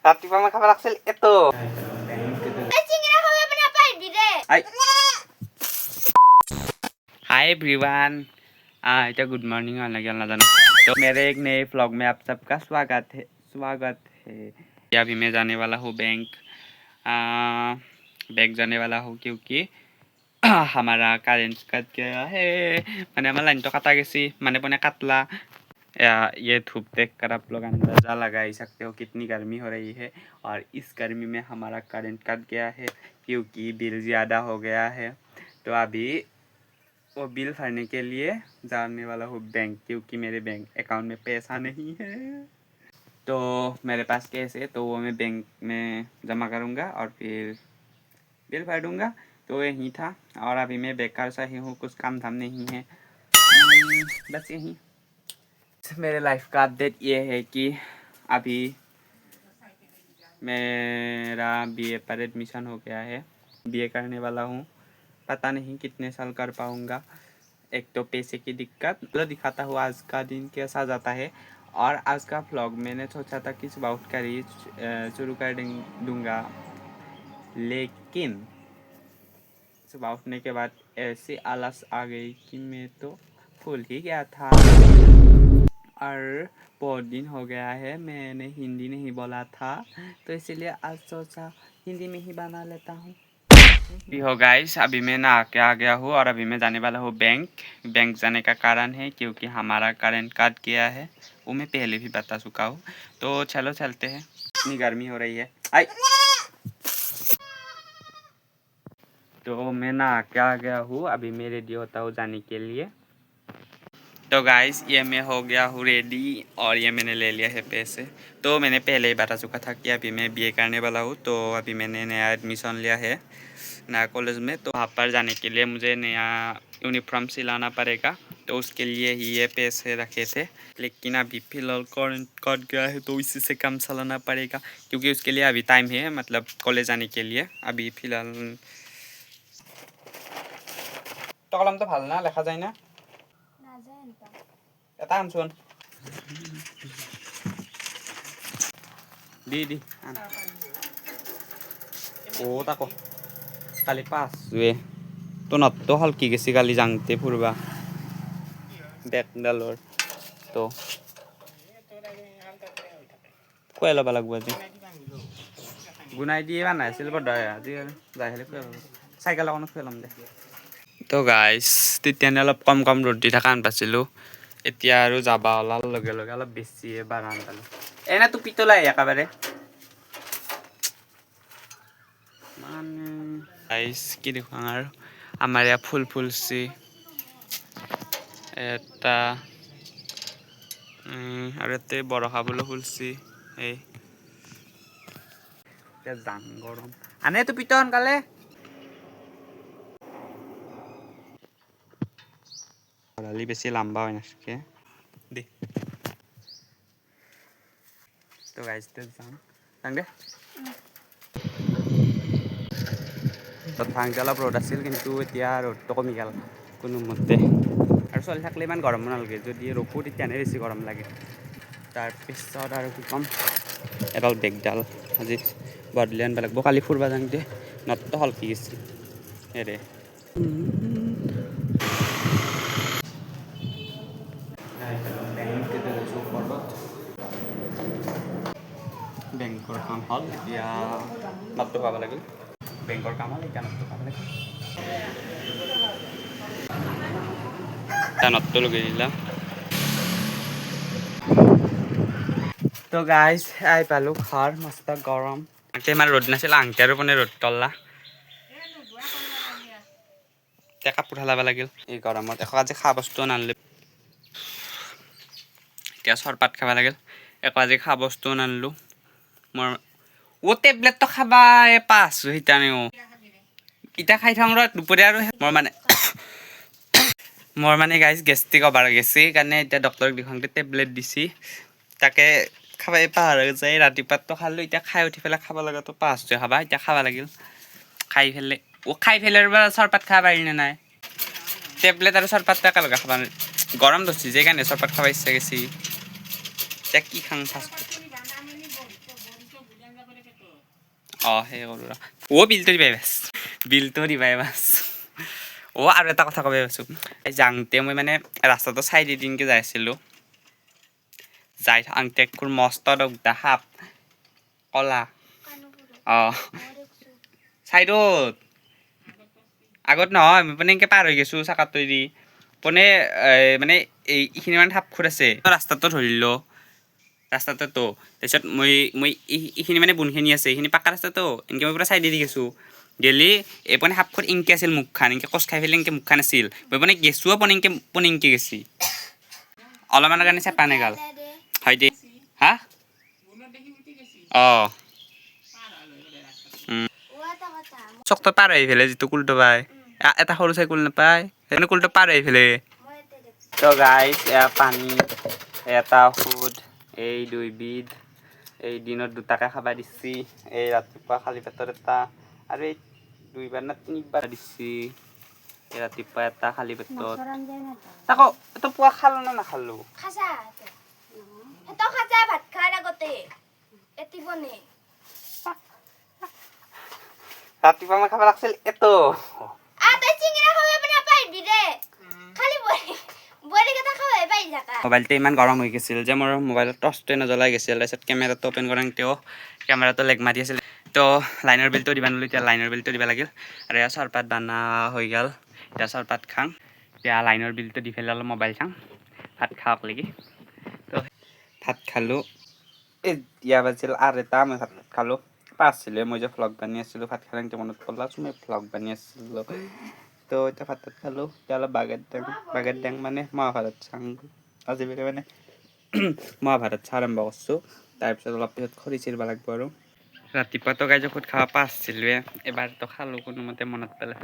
ৰাতিপুৱা মই খাব লাগিছিল এটো हाय एवरीवन इतना गुड मॉर्निंग होने लगे ना जानो तो मेरे एक नए व्लॉग में आप सबका स्वागत है। अभी मैं जाने वाला हूँ बैंक जाने वाला हूँ क्योंकि हमारा करेंट कट गया है। मैंने हमारा लाइन तो काटा गई मैंने पुणे काटला। ये धूप देख कर आप लोग अंदाज़ा लगा ही सकते हो कितनी गर्मी हो रही है और इस गर्मी में हमारा करेंट कट गया है क्योंकि बिल ज़्यादा हो गया है। तो अभी वो बिल भरने के लिए जाने वाला हूँ बैंक क्योंकि मेरे बैंक अकाउंट में पैसा नहीं है। तो मेरे पास कैश है तो वो मैं बैंक में जमा करूँगा और फिर बिल भर दूँगा। तो यही था और अभी मैं बेकार सा ही हूँ, कुछ काम धाम नहीं है। बस यही मेरे लाइफ का अपडेट ये है कि अभी मेरा बीए पर एडमिशन हो गया है, बीए करने वाला हूँ। पता नहीं कितने साल कर पाऊँगा। एक तो पैसे की दिक्कत तो दिखाता हूँ आज का दिन कैसा जाता है। और आज का व्लॉग मैंने सोचा था कि सुबह उठ कर ही शुरू कर दूँगा, लेकिन सुबह उठने के बाद ऐसी आलस आ गई कि मैं तो भूल ही गया था। और बहुत दिन हो गया है मैंने हिंदी नहीं बोला था तो इसीलिए आज सोचा हिंदी में ही बना लेता हूँ। हो गाइस अभी मैं नहा के आ गया हूँ और अभी मैं जाने वाला हूँ बैंक जाने का कारण है क्योंकि हमारा करेंट कट गया है, वो मैं पहले भी बता चुका हूँ। तो चलो चलते हैं, इतनी गर्मी हो रही है। आई तो मैं नहा के आ गया हूँ, अभी मैं रेडी होता हूँ जाने के लिए। तो गाइस ये मैं हो गया हूँ रेडी और ये मैंने ले लिया है पैसे। तो मैंने पहले ही बता चुका था कि अभी मैं बीए करने वाला हूँ। तो अभी मैंने नया एडमिशन लिया है नया कॉलेज में, तो वहाँ पर जाने के लिए मुझे नया यूनिफॉर्म सिलाना पड़ेगा। तो उसके लिए ही ये पैसे रखे थे, लेकिन अभी फ़िलहाल करंट कट गया है तो इसी से काम चलाना पड़ेगा क्योंकि उसके लिए अभी टाइम है, मतलब कॉलेज जाने के लिए अभी फ़िलहाल। तो कलम तो ভাল না লেখা যায় না এটা আনছোন দি ও তাকো কালি পাঁচ তো নতো হলকি গেছি কালি যাংতে ফুরবা বেকডালৰ তো খুৱাই ল'ব লাগিব আজি গুনাই দিয়ে বানাই আছিল বদাই আজি যাই হেলে খুৱাই ল'ব চাইকেল এখনত খুৱাই ল'ম দে। তো গাইছ তেতিয়ানে অলপ কম ৰ'দ দি থকা পাইছিলোঁ, এতিয়া আৰু যাবা ওলাৰ লগে লগে অলপ বেছিয়ে বাঢ়ান পালোঁ। এনে তো পিতলাই একেবাৰে মানে গাইছ কি দেখুৱাম আৰু আমাৰ ইয়াত ফুল ফুলছি এটা আৰু ইয়াতে বৰষা ফুলো ফুলছি। এই এতিয়া যাম গৰম আনে তো পিত সোনকালে খৰালি বেছি লম্বা হয় নাথাকে দে। তো গাইছ যাম দে ভাংতে অলপ ৰ'দ আছিল কিন্তু এতিয়া ৰ'দটো কমি গ'ল কোনোমতে। আৰু চলি থাকিলে ইমান গৰম নালাগে, যদি ৰখোঁ তেতিয়াহে বেছি গৰম লাগে। তাৰপিছত আৰু কি ক'ম, এডাল বেগডাল আজি বদলি আনিব লাগিব, কালি ফুৰিব যাওঁতে নতটো হলকি গৈছিল হেৰে। বেংকৰ কাম হ'ল, এতিয়া নতটো পাব লাগিল। বেংকৰ কাম হ'ল, এতিয়া নতটো পাব লাগিল। নতটো লগাই দিলা। তো গাইছ আই পালোঁ ঘৰ, মস্ত গৰম। ইমান ৰ'দ নাছিল আহোঁতে আৰু মানে ৰ'দ তল্লা এতিয়া কাপোৰ সলাব লাগিল এই গৰমত। একো আজি খোৱা বস্তু নানিলোঁ, এতিয়া চৰপাত খাব লাগিল। একো আজি খোৱা বস্তু নানিলোঁ মোৰ। টেবলেটটো খাবা পাছোঁ সেইটানেও ইটা খাই থাকোঁ ৰ দুপৰীয়া আৰু মোৰ মানে গাইছ গেষ্ট্ৰিক অভাৰ গেছে সেইকাৰণে এতিয়া ডক্টৰক দেখুৱাওঁতে টেবলেট দিছে, তাকে খাবাই পাহৰা যায়। ৰাতিপুৱাতো খালোঁ, এতিয়া খাই উঠি পেলাই খাব লগাটো পাহৰিছোঁ খাবা, এতিয়া খাব লাগিল। খাই পেলাই চৰপাত খাব পাৰিনে নাই, টেবলেট আৰু চৰপাতটো একেলগে খাব গৰম ধৰিছে যে সেইকাৰণে চৰপাত খাব ইচ্ছা গৈছে। এতিয়া কি খাং ফাষ্ট সেই কৰোঁ ৰ বিলটো দিবাই বাছ বিলটো দিবাই বাছ আৰু এটা কথা ক'ব ভাবিছোঁ এই যাওঁতে মই মানে ৰাস্তাটো চাইডে দিনকৈ যাই আছিলোঁ যাই থাকোঁতে কোৰ মস্ত দগদা সাপ কলা চাইডত আগত নহয় মানে এনেকৈ পাৰ হৈ গৈছোঁ চাকাটোৱেদি পোনে মানে এইখিনি মানে সাপ খুৰ আছে ৰাস্তাটো ধৰিলোঁ ৰাস্তাটোতো তাৰপিছত মই এইখিনি মানে বুনখিনি আছে এইখিনি পাকা ৰাস্তাটো এনেকৈ মই পূৰা চাইডে দি গৈছোঁ গেলি মানে সাপখোৰ ইনকৈ আছিল মুখখান এনেকৈ কচ খাই পেলাই এনেকৈ মুখখান আছিল মই মানে গেছোও পোনে ইনকৈ গেছি অলপমানৰ কাৰণে চেপা নেগাল হয় দে হা চকটো পাৰ হৈ পেলাই যিটো কুলটো পায় এটা সৰু চাই কুল নাপায় সেইকাৰণে কুলটো পাৰ হৈ পেলাই তো গাইছ এয়া পানী এটা ঔষধ এই দুইবিধ এই দিনত দুটাকৈ খাব দিছি এই ৰাতিপুৱা খালী পেটত এটা আৰু এই দুইবাৰ না তিনিবাৰ দিছি এই ৰাতিপুৱা এটা খালী পেটত তাকো এইটো পুৱা খালোঁ নে নাখালোঁ ৰাতিপুৱা মই খাব লাগিছিল এইটো মোবাইলটো ইমান গৰম হৈ গৈছিল যে মোৰ মোবাইলত টৰ্চটোৱে নজ্বলাই গৈছিল তাৰপিছত কেমেৰাটো অ'পেন কৰোঁতেও কেমেৰাটো লেগ মাৰি আছিল তো লাইনৰ বিলটো দিব নোৱাৰিলোঁ এতিয়া লাইনৰ বিলটো দিব লাগিল আৰু এয়া চাহপাত বানা হৈ গ'ল এতিয়া চাহপাত খাওঁ এতিয়া লাইনৰ বিলটো দি পেলাই অলপ মোবাইল চাওঁ ভাত খাওক লাগি তো ভাত খালোঁ এতিয়া বাজিল আৰু এটা মই ভাত খালোঁ পাইছিলোঁ মই যে ভ্লগ বানি আছিলোঁ ভাত খালে এনেকৈ মনত পেলাইছোঁ মই ভ্লগ বানি আছিলোঁ তো এতিয়া ভাত খালোঁ এতিয়া অলপ বাগেট ডেং মানে মহাভাৰত চাওঁ আজি মানে মহাভাৰত চাই আৰম্ভ কৰিছোঁ তাৰপিছত অলপ পিছত খৰি চিৰিব লাগিব আৰু ৰাতিপুৱাতো গাইজ ঔষধ খাব পাইছিলোঁৱে এবাৰতো খালোঁ কোনোমতে মনত পেলাই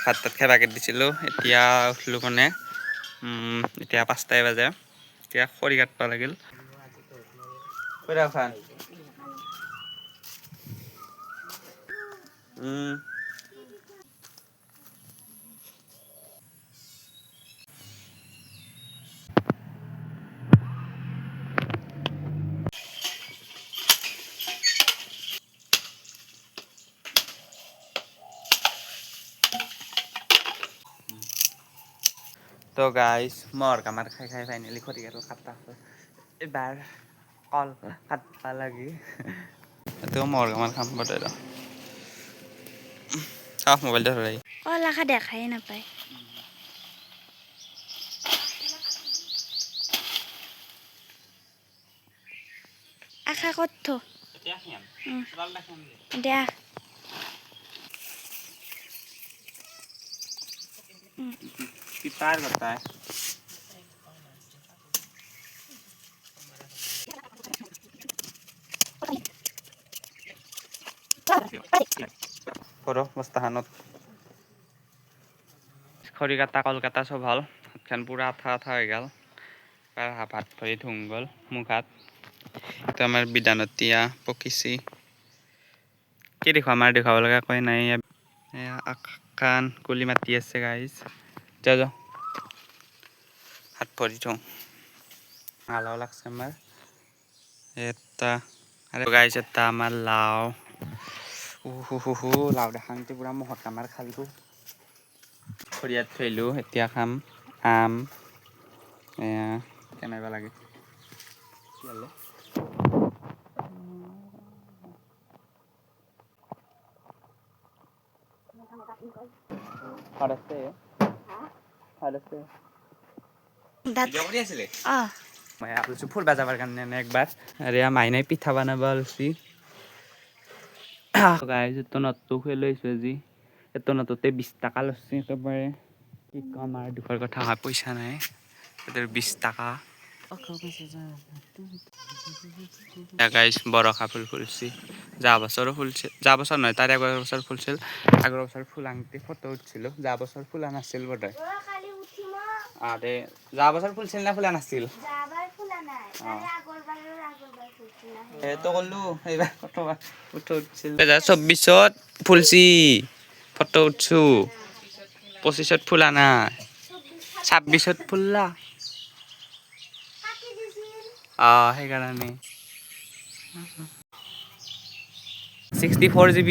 ভাত তাত খাই বাগেট দিছিলোঁ এতিয়া উঠিলোঁ মানে এতিয়া 5টাই বাজে এতিয়া খৰি কাটিব লাগিল তো গাইজ মৰ কামাৰ খাই ফাইনেলি খৰি কাটো কাটা এবাৰ কল কাটবা লাগি তো মৰ কামাৰ খাম বতাই মোবাইলটো ধৰাই কল আশা দেখাই নাপায় আশা ক'ত দিয়া पितार करता है करो बस्ताखानत खरी काटा कलकाता सब हल हातखान पूरा आठा आठा हो गल भात भरी धुम गल मुखात तो आमार बिधानतिया पकिसी কি দেখো আমাৰ দেখাব লগা কৈ নাই আকান কুলি মাতি আছে গাইজ যা যা হাত ভৰি থওঁ আলাও লাগছে আমাৰ এটা আৰু গাইজ এটা আমাৰ লাও লাও দেখাংতে পুৰা মহত আমাৰ খালোঁ খৰিয়াত থৈলোঁ এতিয়া খাম আম এয়া কেনেবা লাগে ফুল বাজাবাৰ কাৰণে একবাৰ আৰু মাইনাই পিঠা বনাব লৈছি গাইজ এইটো নটটো খুৱাই লৈছোঁ আজি এইটো নটতে 20 টাকা লৈছে একেবাৰে কি কম আৰু দুখৰ কথা হয় পইচা নাই 20 টাকা গাইজ বৰষা ফুল ফুলছি যোৱা বছৰো ফুলছিল যোৱা বছৰ নহয় তাৰ আগৰ বছৰ ফুলছিল আগৰ বছৰ ফুল আনতে ফটো উঠিছিলোঁ যোৱা বছৰ ফুলা নাছিল বোধহয় আৰে যোৱা বছৰ ফুলছিল না ফুলা নাছিল তো ক'লো এইবাৰ ফটো উঠিছিল 2024ত ফুলছি ফটো উঠছোঁ 25ত ফুলা নাই 26ত ফুললা সেইকাৰণে 64 GB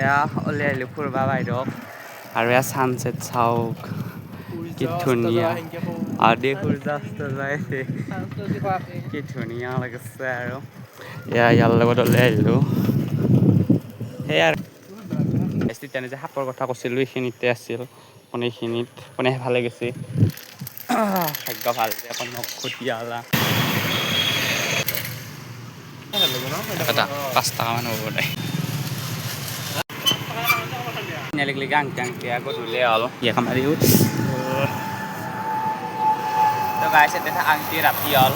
এয়া ওলাই আহিলোঁ ফুৰবা বাহিৰত আৰু এয়া ছানছেট চাওক কি ধুনীয়া আদি সূৰ্যাস্ত যায় কি ধুনীয়া লাগিছে আৰু এয়া ইয়াৰ লগত ওলাই আহিলোঁ সেয়া তেনে যে সাপৰ কথা কৈছিলোঁ এইখিনিতে আছিল মানে এইখিনিত মানে ভালে গৈছে ভাগ্য ভাল যে অকণ নখ খুটিয়ালা 5 টাকামান হ'ব দে নেলেগলি গাং টাংকে আগত উলিয়াই হ'ল ইয়াক মাৰি উঠ তো গাইছ এতিয়া আংটি ৰাতি হ'ল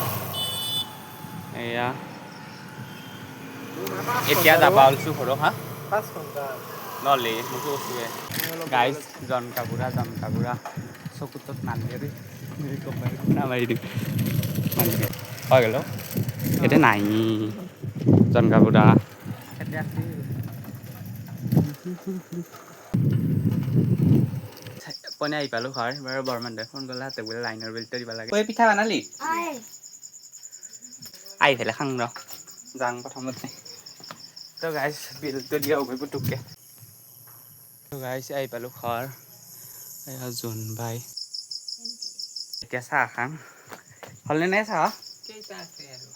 এয়া এতিয়া যাবা ওলছোঁ ঘৰত হা নলি মোক কৈছোৱে গাইছ জনকাপুৰা চকুতত নালাগে নামাৰি দিম হৈ গ'ল এতিয়া নাই জনকাপুৰা পনে আহি পালোঁ ঘৰ বাৰু বৰমানদে ফোন কৰিলে হাতে বোলে লাইনৰ বিলটো দিব লাগে ঐ পিঠা বনালি আহি ফেলে খাং ৰ যাং প্ৰথমতে তো গাইছ বিলটো দিয়া হ'ব পুতুককে তো গাইছ আহি পালোঁ ঘৰ এয়া জোন বাই এতিয়া চাহ খাং হ'লনে নাই চাহ কেইটা আছে আৰু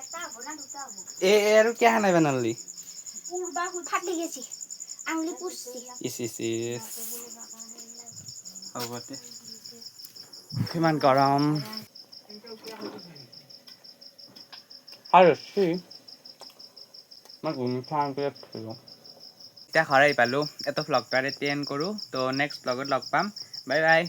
এটা হ'ব না দুটা হ'ব আৰু কিয় নাই বনালি পুৰবা ফাটি গেছি আঙুলি পুছছি ইস হ'ব দে কিমান গৰম আৰু মই ঘুমি ফাং কৰি থলোঁ এতিয়া ঘৰ আহি পালোঁ এটা ভ্লগটো এণ্ড কৰোঁ তো নেক্সট ভ্লগত লগ পাম বাই বাই